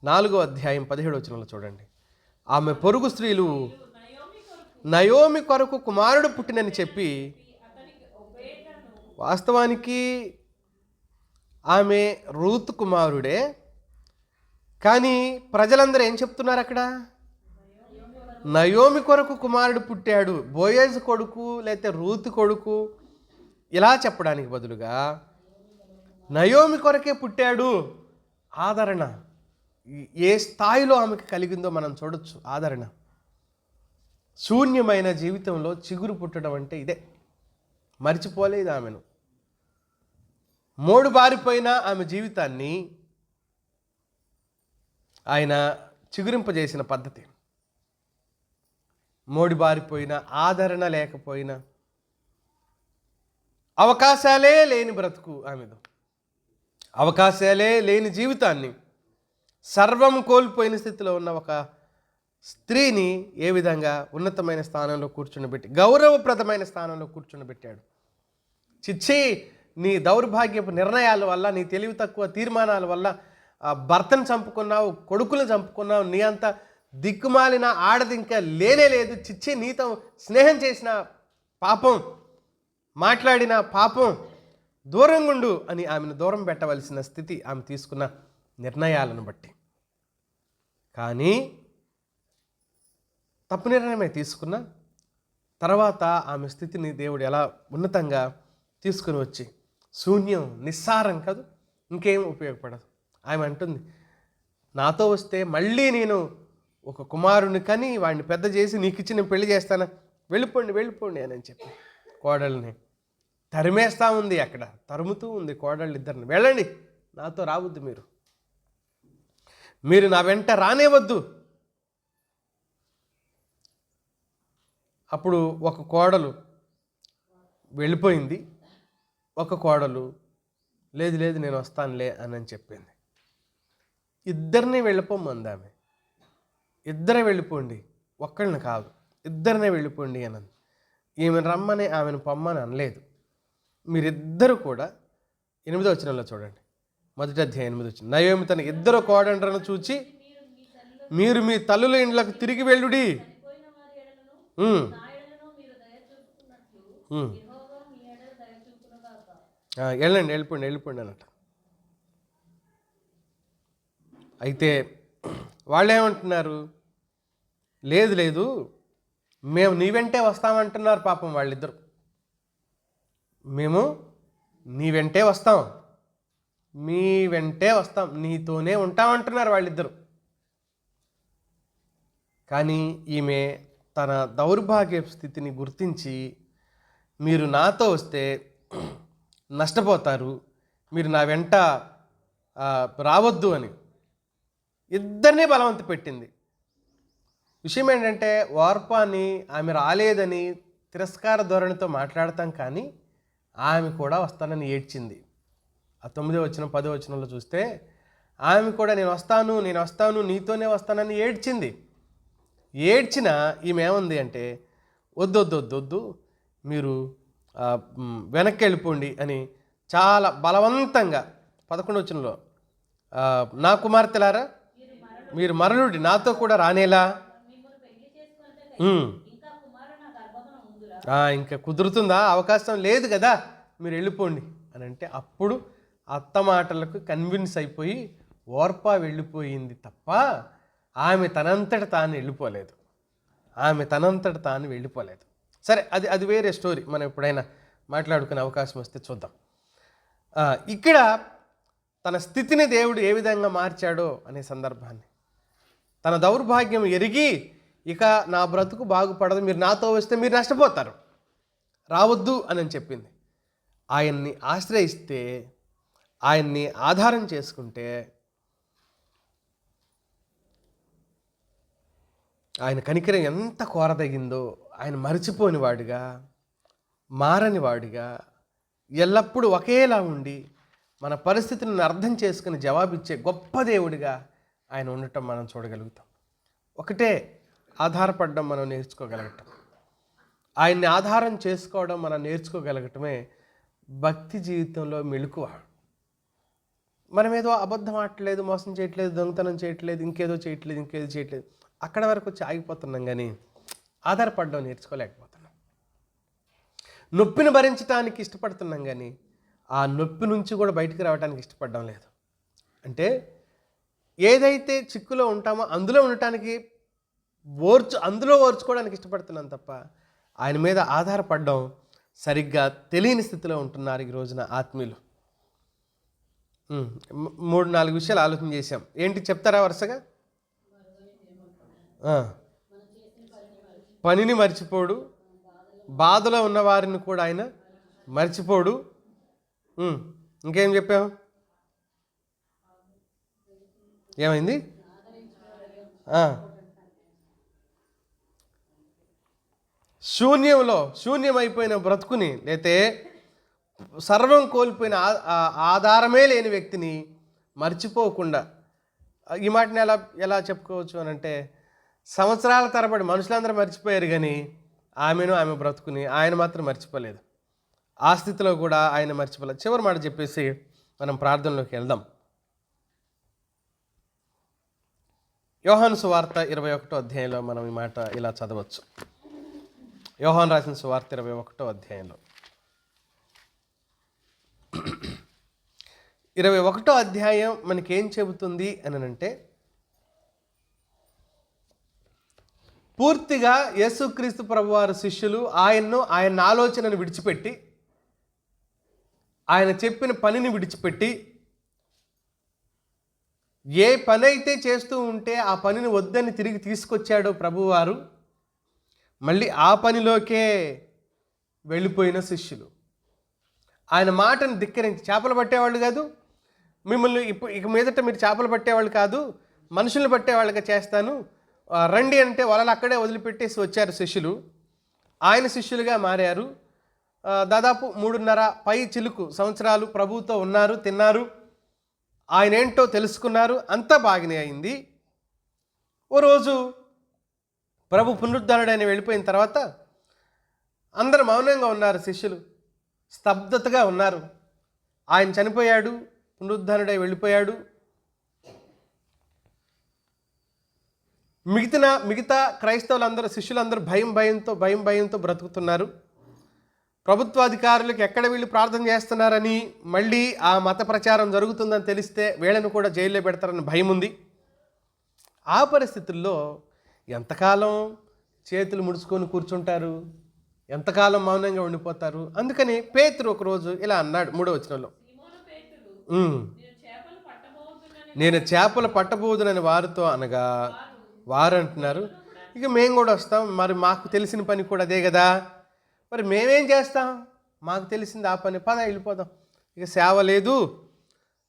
4వ అధ్యాయం 17వ వచనంలో చూడండి. ఆమె పొరుగు స్త్రీలు నయోమి కొరకు కుమారుడు పుట్టినని చెప్పి, వాస్తవానికి ఆమె రూతు కుమారుడే, కానీ ప్రజలందరూ ఏం చెప్తున్నారు అక్కడ? నయోమి కొరకు కుమారుడు పుట్టాడు, బోయేజు కొడుకు లేకపోతే రూతు కొడుకు ఇలా చెప్పడానికి బదులుగా నయోమి కొరకే పుట్టాడు. ఆదరణ ఏ స్థాయిలో ఆమెకు కలిగిందో మనం చూడొచ్చు. ఆదరణ. శూన్యమైన జీవితంలో చిగురు పుట్టడం అంటే ఇదే. మర్చిపోలేదు ఆమెను. మోడు బారిపోయిన ఆమె జీవితాన్ని ఆయన చిగురింపజేసిన పద్ధతి. మోడి బారిపోయిన, ఆదరణ లేకపోయినా, అవకాశాలే లేని బ్రతుకు ఆమెదు, అవకాశాలే లేని జీవితాన్ని, సర్వం కోల్పోయిన స్థితిలో ఉన్న ఒక స్త్రీని ఏ విధంగా ఉన్నతమైన స్థానంలో కూర్చుండబెట్టి, గౌరవప్రదమైన స్థానంలో కూర్చుండబెట్టాడు. చిచ్చి, నీ దౌర్భాగ్యపు నిర్ణయాల వల్ల, నీ తెలివి తక్కువ తీర్మానాల వల్ల భర్తను చంపుకున్నావు, కొడుకులను చంపుకున్నావు, నీ అంత దిక్కుమాలిన ఆడది ఇంకా లేనే లేదు. చిచ్చి, నీతో స్నేహం చేసిన పాపం, మాట్లాడిన పాపం, దూరంగుండు అని ఆమెను దూరం పెట్టవలసిన స్థితి ఆమె తీసుకున్న నిర్ణయాలను బట్టి. కానీ తప్పు నిర్ణయమే తీసుకున్న తర్వాత ఆమె స్థితిని దేవుడు ఎలా ఉన్నతంగా తీసుకుని వచ్చి, శూన్యం, నిస్సారం కాదు, ఇంకేం ఉపయోగపడదు. ఆమె అంటుంది, నాతో వస్తే మళ్ళీ నేను ఒక కుమారుని కని వాడిని పెద్ద చేసి నీకు ఇచ్చి నేను పెళ్లి చేస్తాను, వెళ్ళిపోండి అని చెప్పి కోడల్ని తరిమేస్తూ ఉంది. అక్కడ తరుముతూ ఉంది కోడళ్ళు ఇద్దరిని. వెళ్ళండి, నాతో రావద్దు, మీరు నా వెంట రానేవద్దు. అప్పుడు ఒక కోడలు వెళ్ళిపోయింది, ఒక కోడలు లేదు నేను వస్తానులే అని చెప్పింది. ఇద్దరిని వెళ్ళిపోమంది ఆమె. ఇద్దరే వెళ్ళిపోండి, ఒక్కళ్ళని కాదు, ఇద్దరినే వెళ్ళిపోండి అన్నది. ఈమెను రమ్మని ఆమెను పొమ్మని అనలేదు. మీరిద్దరు కూడా 8వ వచనంలో చూడండి, మొదటి అధ్యాయం 8వ వచనం. నయోమి తన ఇద్దరు కోడండ్రను చూచి, మీరు మీ తల్లుల ఇండ్లకు తిరిగి వెళ్ళుడి, వెళ్ళిపోండి అన్నట్టు. అయితే వాళ్ళు ఏమంటున్నారు? లేదు మేము నీ వెంటే వస్తామంటున్నారు. పాపం వాళ్ళిద్దరు, మేము నీ వెంటే వస్తాం, మీ వెంటే వస్తాం, నీతోనే ఉంటామంటున్నారు వాళ్ళిద్దరు. కానీ ఈమె తన దౌర్భాగ్య స్థితిని గుర్తించి, మీరు నాతో వస్తే నష్టపోతారు, మీరు నా వెంట రావద్దు అని ఇద్దరినీ బలవంత పెట్టింది. విషయం ఏంటంటే, ఓర్పాని ఆమె రాలేదని తిరస్కార ధోరణితో మాట్లాడతాం, కానీ ఆమె కూడా వస్తానని ఏడ్చింది. ఆ 9వ వచనం 10వ వచనంలో చూస్తే ఆమె కూడా నేను వస్తాను నీతోనే వస్తానని ఏడ్చింది. ఏడ్చిన ఈమె ఏముంది అంటే, వద్దు మీరు వెనక్కి వెళ్ళిపోండి అని చాలా బలవంతంగా 11వ వచనంలో, నా కుమార్తెలారా మీరు మరలుడి, నాతో కూడా రానేలా, ఇంకా కుదురుతుందా, అవకాశం లేదు కదా, మీరు వెళ్ళిపోండి అని అంటే, అప్పుడు అత్త మాటలకు కన్విన్స్ అయిపోయి ఓర్పా వెళ్ళిపోయింది తప్ప ఆమె తనంతట తాను వెళ్ళిపోలేదు. సరే, అది వేరే స్టోరీ, మనం ఎప్పుడైనా మాట్లాడుకునే అవకాశం వస్తే చూద్దాం. ఇక్కడ తన స్థితిని దేవుడు ఏ విధంగా మార్చాడో అనే సందర్భాన్ని, తన దౌర్భాగ్యం ఎరిగి, ఇక నా బ్రతుకు బాగుపడదు, మీరు నాతో వస్తే మీరు నష్టపోతారు, రావద్దు అని చెప్పింది. ఆయన్ని ఆశ్రయిస్తే, ఆయన్ని ఆధారం చేసుకుంటే, ఆయన కనికరం ఎంత కోరదగిందో, ఆయన మరిచిపోని వాడిగా, మారని వాడిగా, ఎల్లప్పుడూ ఒకేలా ఉండి మన పరిస్థితులను అర్థం చేసుకుని జవాబిచ్చే గొప్ప దేవుడిగా ఆయన ఉండటం మనం చూడగలుగుతాం. ఒకటే ఆధారపడడం మనం నేర్చుకోగలగటం, ఆయన్ని ఆధారం చేసుకోవడం మనం నేర్చుకోగలగటమే భక్తి జీవితంలో మెళుకువ. మనం ఏదో అబద్ధం ఆడట్లేదు, మోసం చేయట్లేదు, దొంగతనం చేయట్లేదు, ఇంకేదో చేయట్లేదు, అక్కడ వరకు వచ్చి ఆగిపోతున్నాం. కానీ ఆధారపడడం నేర్చుకోలేకపోతున్నాం. నొప్పిని భరించడానికి ఇష్టపడుతున్నాం, కానీ ఆ నొప్పి నుంచి కూడా బయటికి రావడానికి ఇష్టపడడం లేదు. అంటే ఏదైతే చిక్కులో ఉంటామో అందులో ఉండటానికి అందులో ఓర్చుకోవడానికి ఇష్టపడుతున్నాం తప్ప ఆయన మీద ఆధారపడడం సరిగ్గా తెలియని స్థితిలో ఉంటున్నారు ఈ రోజున ఆత్మీయులు. 3-4 విషయాలు ఆలోచన చేశాం. ఏంటి చెప్తారా వరుసగా? పనిని మర్చిపోడు, బాధలో ఉన్న వారిని కూడా ఆయన మర్చిపోడు. ఇంకేం చెప్పాం? ఏమైంది? శూన్యమైపోయిన బ్రతుకుని, లేతే సర్వం కోల్పోయిన ఆధారమే లేని వ్యక్తిని మర్చిపోకుండా, ఈ మాటని ఎలా చెప్పుకోవచ్చు అని అంటే, సంవత్సరాల తరబడి మనుషులందరూ మర్చిపోయారు, కానీ ఆమె బ్రతుకుని ఆయన మాత్రం మర్చిపోలేదు. ఆ స్థితిలో కూడా ఆయన మర్చిపోలేదు. చివరి మాట చెప్పేసి మనం ప్రార్థనలోకి వెళ్దాం. యోహాను సువార్త 21వ అధ్యాయంలో మనం ఈ మాట ఇలా చదవచ్చు. యోహాను రాసిన సువార్త 21వ అధ్యాయంలో 21వ అధ్యాయం మనకేం చెబుతుంది అని అంటే, పూర్తిగా యేసుక్రీస్తు ప్రభువారి శిష్యులు ఆయన ఆలోచనను విడిచిపెట్టి, ఆయన చెప్పిన పనిని విడిచిపెట్టి, ఏ పని అయితే చేస్తూ ఉంటే ఆ పనిని వద్దని తిరిగి తీసుకొచ్చాడో ప్రభువారు, మళ్ళీ ఆ పనిలోకే వెళ్ళిపోయిన శిష్యులు. ఆయన మాటను ధిక్కరించి, చేపలు పట్టేవాళ్ళు కాదు, మిమ్మల్ని ఇక మీదట మీరు చేపలు పట్టేవాళ్ళు కాదు, మనుషులను పట్టేవాళ్ళుగా చేస్తాను, రండి అంటే వాళ్ళని అక్కడే వదిలిపెట్టేసి వచ్చారు శిష్యులు. ఆయన శిష్యులుగా మారారు. దాదాపు 3.5 పై చిలుకు సంవత్సరాలు ప్రభువుతో ఉన్నారు, తిన్నారు, ఆయన ఏంటో తెలుసుకున్నారు, అంతా బాగానే అయింది. ఓ రోజు ప్రభు పునరుద్ధరణుడైన వెళ్ళిపోయిన తర్వాత అందరూ మౌనంగా ఉన్నారు. శిష్యులు స్తబ్దతగా ఉన్నారు. ఆయన చనిపోయాడు, పునరుద్ధరణుడై వెళ్ళిపోయాడు. మిగతా క్రైస్తవులందరూ, శిష్యులందరూ భయంతో బ్రతుకుతున్నారు. ప్రభుత్వాధికారులకు ఎక్కడ వీళ్ళు ప్రార్థన చేస్తున్నారని, మళ్ళీ ఆ మత ప్రచారం జరుగుతుందని తెలిస్తే వీళ్ళను కూడా జైల్లో పెడతారని భయం ఉంది. ఆ పరిస్థితుల్లో ఎంతకాలం చేతులు ముడుచుకొని కూర్చుంటారు? ఎంతకాలం మౌనంగా ఉండిపోతారు? అందుకని పేతురు ఒకరోజు ఇలా అన్నాడు 3వ వచనంలో, నేను చేపలు పట్టబోదునని వారితో అనగా, వారు అంటున్నారు, ఇక మేము కూడా వస్తాం, మరి మాకు తెలిసిన పని కూడా అదే కదా, మరి మేమేం చేస్తాం, మాకు తెలిసింది ఆ పని, పద వెళ్ళిపోదాం, ఇక సేవ లేదు,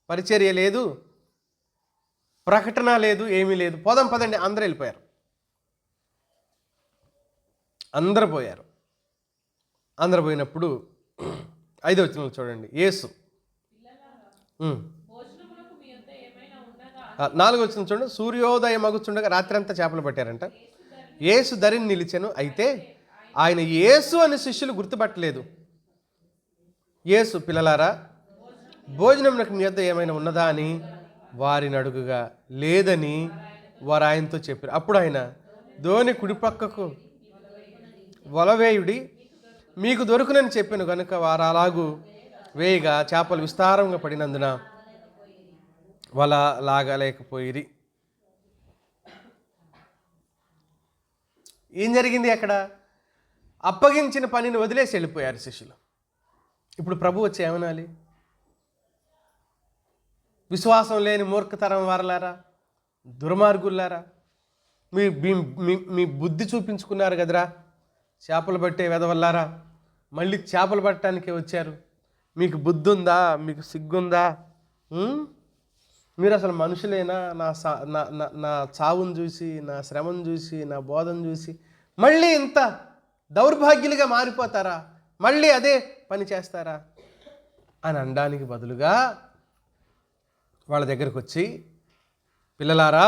పరిచర్య లేదు, ప్రకటన లేదు, ఏమీ లేదు, పదండి. అందరూ వెళ్ళిపోయారు. అందరూ పోయారు. అందరూ పోయినప్పుడు 5వ వచనంలో చూడండి, యేసు 4వ వచనం చూడండి, సూర్యోదయం మగుచుండగా రాత్రి అంతా చేపలు పట్టారంట. యేసు దరిని నిలిచెను, అయితే ఆయన యేసు అని శిష్యులు గుర్తుపట్టలేదు. యేసు, పిల్లలారా, భోజనం నాకు మీ వద్ద ఏమైనా ఉన్నదా అని వారిని అడుగుగా, లేదని వారు ఆయనతో చెప్పారు. అప్పుడు ఆయన, ధోని కుడిపక్కకు వలవేయుడి, మీకు దొరుకునని చెప్పాను కనుక వారు అలాగూ వేయగా చేపలు విస్తారంగా పడినందున వల లాగలేకపోయిరి. ఏం జరిగింది అక్కడ? అప్పగించిన పనిని వదిలేసి వెళ్ళిపోయారు శిష్యులు. ఇప్పుడు ప్రభు వచ్చి ఏమనాలి? విశ్వాసం లేని మూర్ఖతరం వారలారా, దుర్మార్గులారా, మీ బుద్ధి చూపించుకున్నారు కదరా, చేపలు పట్టే వెదవల్లారా, మళ్ళీ చేపలు పట్టడానికే వచ్చారు, మీకు బుద్ధి ఉందా? మీకు సిగ్గుందా? మీరు అసలు మనుషులేనా? నా చావును చూసి, నా శ్రమను చూసి, నా బోధను చూసి మళ్ళీ ఇంత దౌర్భాగ్యులుగా మారిపోతారా? మళ్ళీ అదే పని చేస్తారా అని అనడానికి బదులుగా వాళ్ళ దగ్గరకు వచ్చి, పిల్లలారా,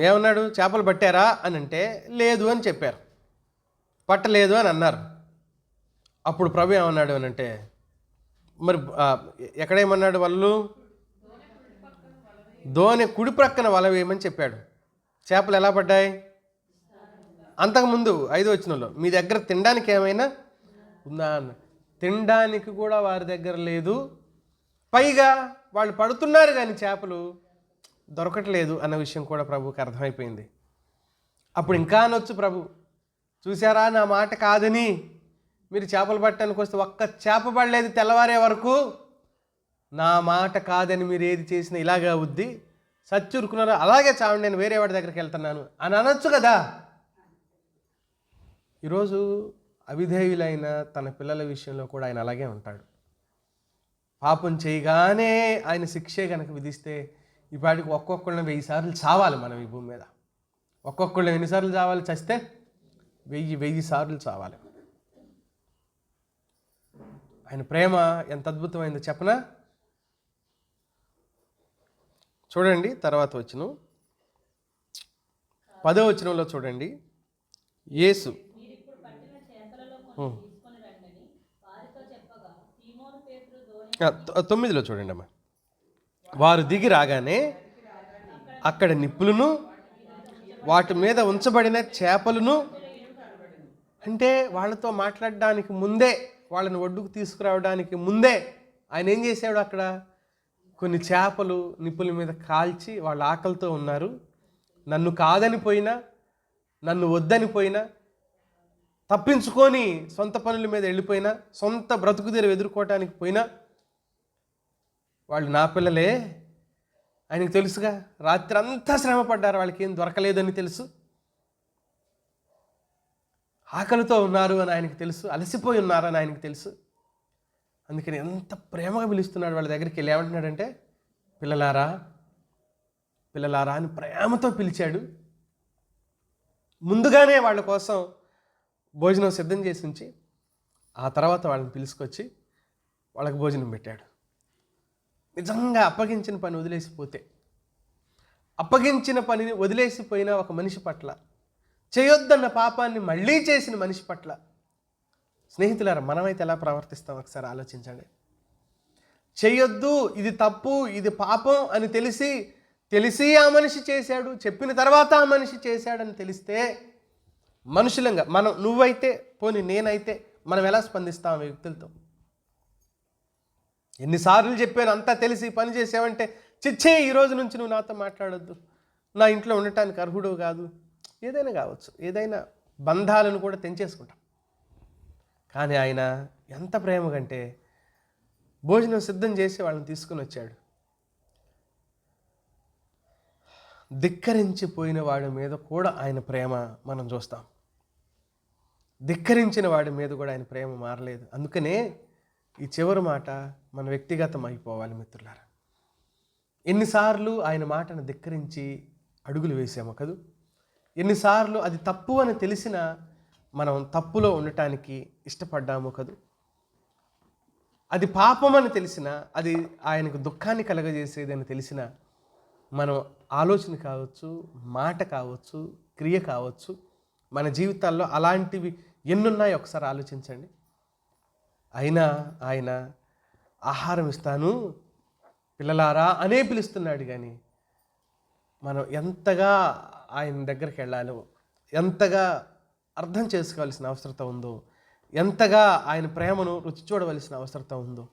ఏమన్నాడు? చేపలు పట్టారా అని అంటే లేదు అని చెప్పారు, పట్టలేదు అని అన్నారు. అప్పుడు ప్రభు ఏమన్నాడు అని అంటే, మరి ఎక్కడేమన్నాడు? వాళ్ళు దోణి కుడి ప్రక్కన వల వేయమని చెప్పాడు. చేపలు ఎలా పడ్డాయి? అంతకుముందు 5వ వచనంలో మీ దగ్గర తినడానికి ఏమైనా ఉందా అన్న. తినడానికి కూడా వారి దగ్గర లేదు. పైగా వాళ్ళు పడుతున్నారు కానీ చేపలు దొరకట్లేదు అన్న విషయం కూడా ప్రభువుకి అర్థమైపోయింది. అప్పుడు ఇంకా అనొచ్చు ప్రభు, చూసారా నా మాట కాదని మీరు చేపలు పట్టడానికి వస్తే ఒక్క చేప పడలేదు తెల్లవారే వరకు. నా మాట కాదని మీరు ఏది చేసినా ఇలాగే అవుద్ది, సచ్చురుకున్నారు, అలాగే చావండి, నేను వేరే వాడి దగ్గరికి వెళ్తున్నాను అని అనొచ్చు కదా. ఈరోజు అవిధేయులైన తన పిల్లల విషయంలో కూడా ఆయన అలాగే ఉంటాడు. పాపం చేయగానే ఆయన శిక్షే కనుక విధిస్తే ఈ పాటికి ఒక్కొక్కళ్ళని 1000 సార్లు చావాలి మనం ఈ భూమి మీద. ఒక్కొక్కళ్ళు ఎన్నిసార్లు చావాలి? చస్తే 1000 సార్లు చావాలి. ఆయన ప్రేమ ఎంత అద్భుతమైందో చెప్పనా? చూడండి తర్వాత వచనం, 10వ వచనంలో చూడండి. యేసు 9లో చూడండి అమ్మా. వారు దిగి రాగానే అక్కడ నిప్పులను వాటి మీద ఉంచబడిన చేపలను, అంటే వాళ్ళతో మాట్లాడడానికి ముందే, వాళ్ళని ఒడ్డుకు తీసుకురావడానికి ముందే ఆయన ఏం చేశాడు? అక్కడ కొన్ని చేపలు నిప్పుల మీద కాల్చి వాళ్ళ ఆకలితో ఉన్నారు. నన్ను కాదని పోయినా, నన్ను వద్దని పోయినా, తప్పించుకొని సొంత పనుల మీద వెళ్ళిపోయినా, సొంత బ్రతుకుదెరువు ఎదుర్కోవటానికి పోయినా వాళ్ళు నా పిల్లలే. ఆయనకు తెలుసుగా, రాత్రి అంతా శ్రమ పడ్డారు, వాళ్ళకి ఏం దొరకలేదని తెలుసు, ఆకలితో ఉన్నారు అని ఆయనకు తెలుసు, అలసిపోయి ఉన్నారని ఆయనకు తెలుసు. అందుకని ఎంత ప్రేమగా పిలుస్తున్నాడు వాళ్ళ దగ్గరికి వెళ్ళి. ఏమంటున్నాడంటే పిల్లలారా, పిల్లలారా అని ప్రేమతో పిలిచాడు. ముందుగానే వాళ్ళ కోసం భోజనం సిద్ధం చేసి ఉంచి ఆ తర్వాత వాళ్ళని పిలుచుకొచ్చి వాళ్ళకి భోజనం పెట్టాడు. నిజంగా అప్పగించిన పని వదిలేసిపోతే, అప్పగించిన పనిని వదిలేసిపోయిన ఒక మనిషి పట్ల, చేయొద్దన్న పాపాన్ని మళ్ళీ చేసిన మనిషి పట్ల, స్నేహితులారా మనమైతే ఎలా ప్రవర్తిస్తాం ఒకసారి ఆలోచించండి. చేయొద్దు, ఇది తప్పు, ఇది పాపం అని తెలిసి ఆ మనిషి చేశాడు, చెప్పిన తర్వాత ఆ మనిషి చేశాడని తెలిస్తే మనుషులంగా మనం, నువ్వైతే పోనీ నేనైతే, మనం ఎలా స్పందిస్తాం ఆ వ్యక్తులతో? ఎన్నిసార్లు చెప్పాను, అంతా తెలిసి పని చేసావంటే, చిచ్చే ఈ రోజు నుంచి నువ్వు నాతో మాట్లాడొద్దు, నా ఇంట్లో ఉండటానికి అర్హుడు కాదు, ఏదైనా కావచ్చు, ఏదైనా బంధాలను కూడా తెంచేసుకుంటాం. కానీ ఆయన ఎంత ప్రేమగంటే భోజనం సిద్ధం చేసి వాళ్ళని తీసుకుని వచ్చాడు. ధిక్కరించిపోయిన వాడి మీద కూడా ఆయన ప్రేమ మనం చూస్తాం. ధిక్కరించిన వాడి మీద కూడా ఆయన ప్రేమ మారలేదు. అందుకనే ఈ చివరి మాట మన వ్యక్తిగతం అయిపోవాలి మిత్రులారా. ఎన్నిసార్లు ఆయన మాటను ధిక్కరించి అడుగులు వేసామో కదూ, ఎన్నిసార్లు అది తప్పు అని తెలిసినా మనం తప్పులో ఉండటానికి ఇష్టపడ్డాము కదూ, అది పాపం అని తెలిసినా, అది ఆయనకు దుఃఖాన్ని కలగజేసేదని తెలిసినా మనం ఆలోచన కావచ్చు, మాట కావచ్చు, క్రియ కావచ్చు, మన జీవితాల్లో అలాంటివి ఎన్నున్నాయో ఒకసారి ఆలోచించండి. అయినా ఆయన ఆహారం ఇస్తాను పిల్లలారా అనే పిలుస్తున్నాడు. కానీ మనం ఎంతగా ఆయన దగ్గరికి వెళ్ళాలో, ఎంతగా అర్థం చేసుకోవాల్సిన అవసరం ఉందో, ఎంతగా ఆయన ప్రేమను రుచి చూడవలసిన అవసరం ఉందో.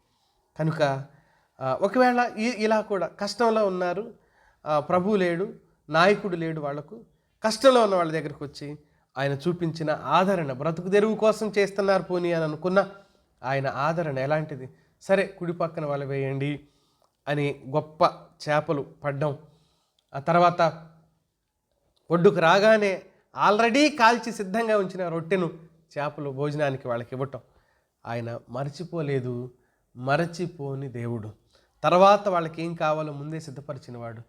కనుక ఒకవేళ ఇలా కూడా కష్టంలో ఉన్నారు, ప్రభువు లేడు, నాయకుడు లేడు, వాళ్లకు కష్టంలో ఉన్న వాళ్ళ దగ్గరికి వచ్చి ఆయన చూపించిన ఆదరణ, బ్రతుకు తెరువు కోసం చేస్తున్నారు పోనీ అని అనుకున్న ఆయన ఆదరణ ఎలాంటిది? సరే కుడి పక్కన వాళ్ళు వేయండి అని గొప్ప చేపలు పడ్డం, ఆ తర్వాత ఒడ్డుకు రాగానే ఆల్రెడీ కాల్చి సిద్ధంగా ఉంచిన రొట్టెను చేపలు భోజనానికి వాళ్ళకి ఇవ్వటం, ఆయన మరచిపోలేదు, మరచిపోని దేవుడు. తర్వాత వాళ్ళకి ఏం కావాలో ముందే సిద్ధపరిచినవాడు.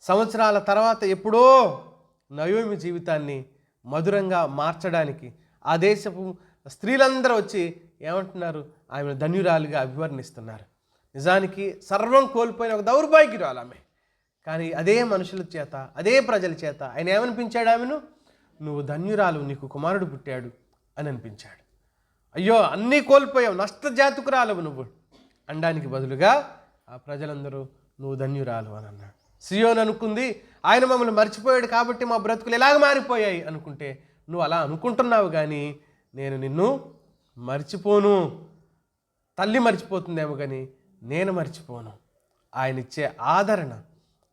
సంవత్సరాల తర్వాత ఎప్పుడో నయోమి జీవితాన్ని మధురంగా మార్చడానికి ఆ దేశపు స్త్రీలందరూ వచ్చి ఏమంటున్నారు? ఆమెను ధన్యురాలుగా అభివర్ణిస్తున్నారు. నిజానికి సర్వం కోల్పోయిన ఒక దౌర్భాగ్యురాలు ఆమె. కానీ అదే మనుషుల చేత, అదే ప్రజల చేత ఆయన ఏమనిపించాడు? ఆమెను, నువ్వు ధన్యురాలు, నీకు కుమారుడు పుట్టాడు అని అనిపించాడు. అయ్యో అన్నీ కోల్పోయావు, నష్టజాతకురాలవు నువ్వు అనడానికి బదులుగా ఆ ప్రజలందరూ నువ్వు ధన్యురాలు అని అన్నాడు. సియోను అనుకుంది ఆయన మమ్మల్ని మర్చిపోయాడు కాబట్టి మా బ్రతుకులు ఎలాగ మారిపోయాయి అనుకుంటే, నువ్వు అలా అనుకుంటున్నావు కానీ నేను నిన్ను మర్చిపోను. తల్లి మర్చిపోతుందేమో కానీ నేను మర్చిపోను. ఆయన ఇచ్చే ఆదరణ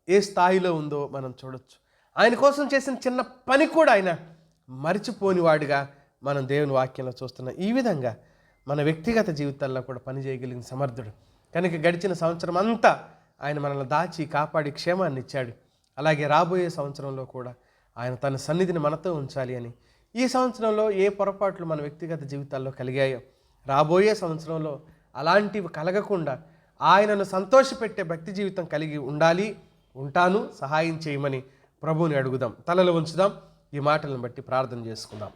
ఏ స్థాయిలో ఉందో మనం చూడొచ్చు. ఆయన కోసం చేసిన చిన్న పని కూడా ఆయన మర్చిపోనివాడిగా మనం దేవుని వాక్యంలో చూస్తున్నాం. ఈ విధంగా మన వ్యక్తిగత జీవితాల్లో కూడా పని చేయగలిగిన సమర్థుడు కనుక గడిచిన సంవత్సరం అంతా ఆయన మనల్ని దాచి కాపాడి క్షేమాన్ని ఇచ్చాడు. అలాగే రాబోయే సంవత్సరంలో కూడా ఆయన తన సన్నిధిని మనతో ఉంచాలి అని, ఈ సంవత్సరంలో ఏ పొరపాట్లు మన వ్యక్తిగత జీవితాల్లో కలిగాయో రాబోయే సంవత్సరంలో అలాంటివి కలగకుండా ఆయనను సంతోషపెట్టే భక్తి జీవితం కలిగి ఉంటాను, సహాయం చేయమని ప్రభువుని అడుగుదాం. తలలో ఉంచుదాం. ఈ మాటలను బట్టి ప్రార్థన చేసుకుందాం.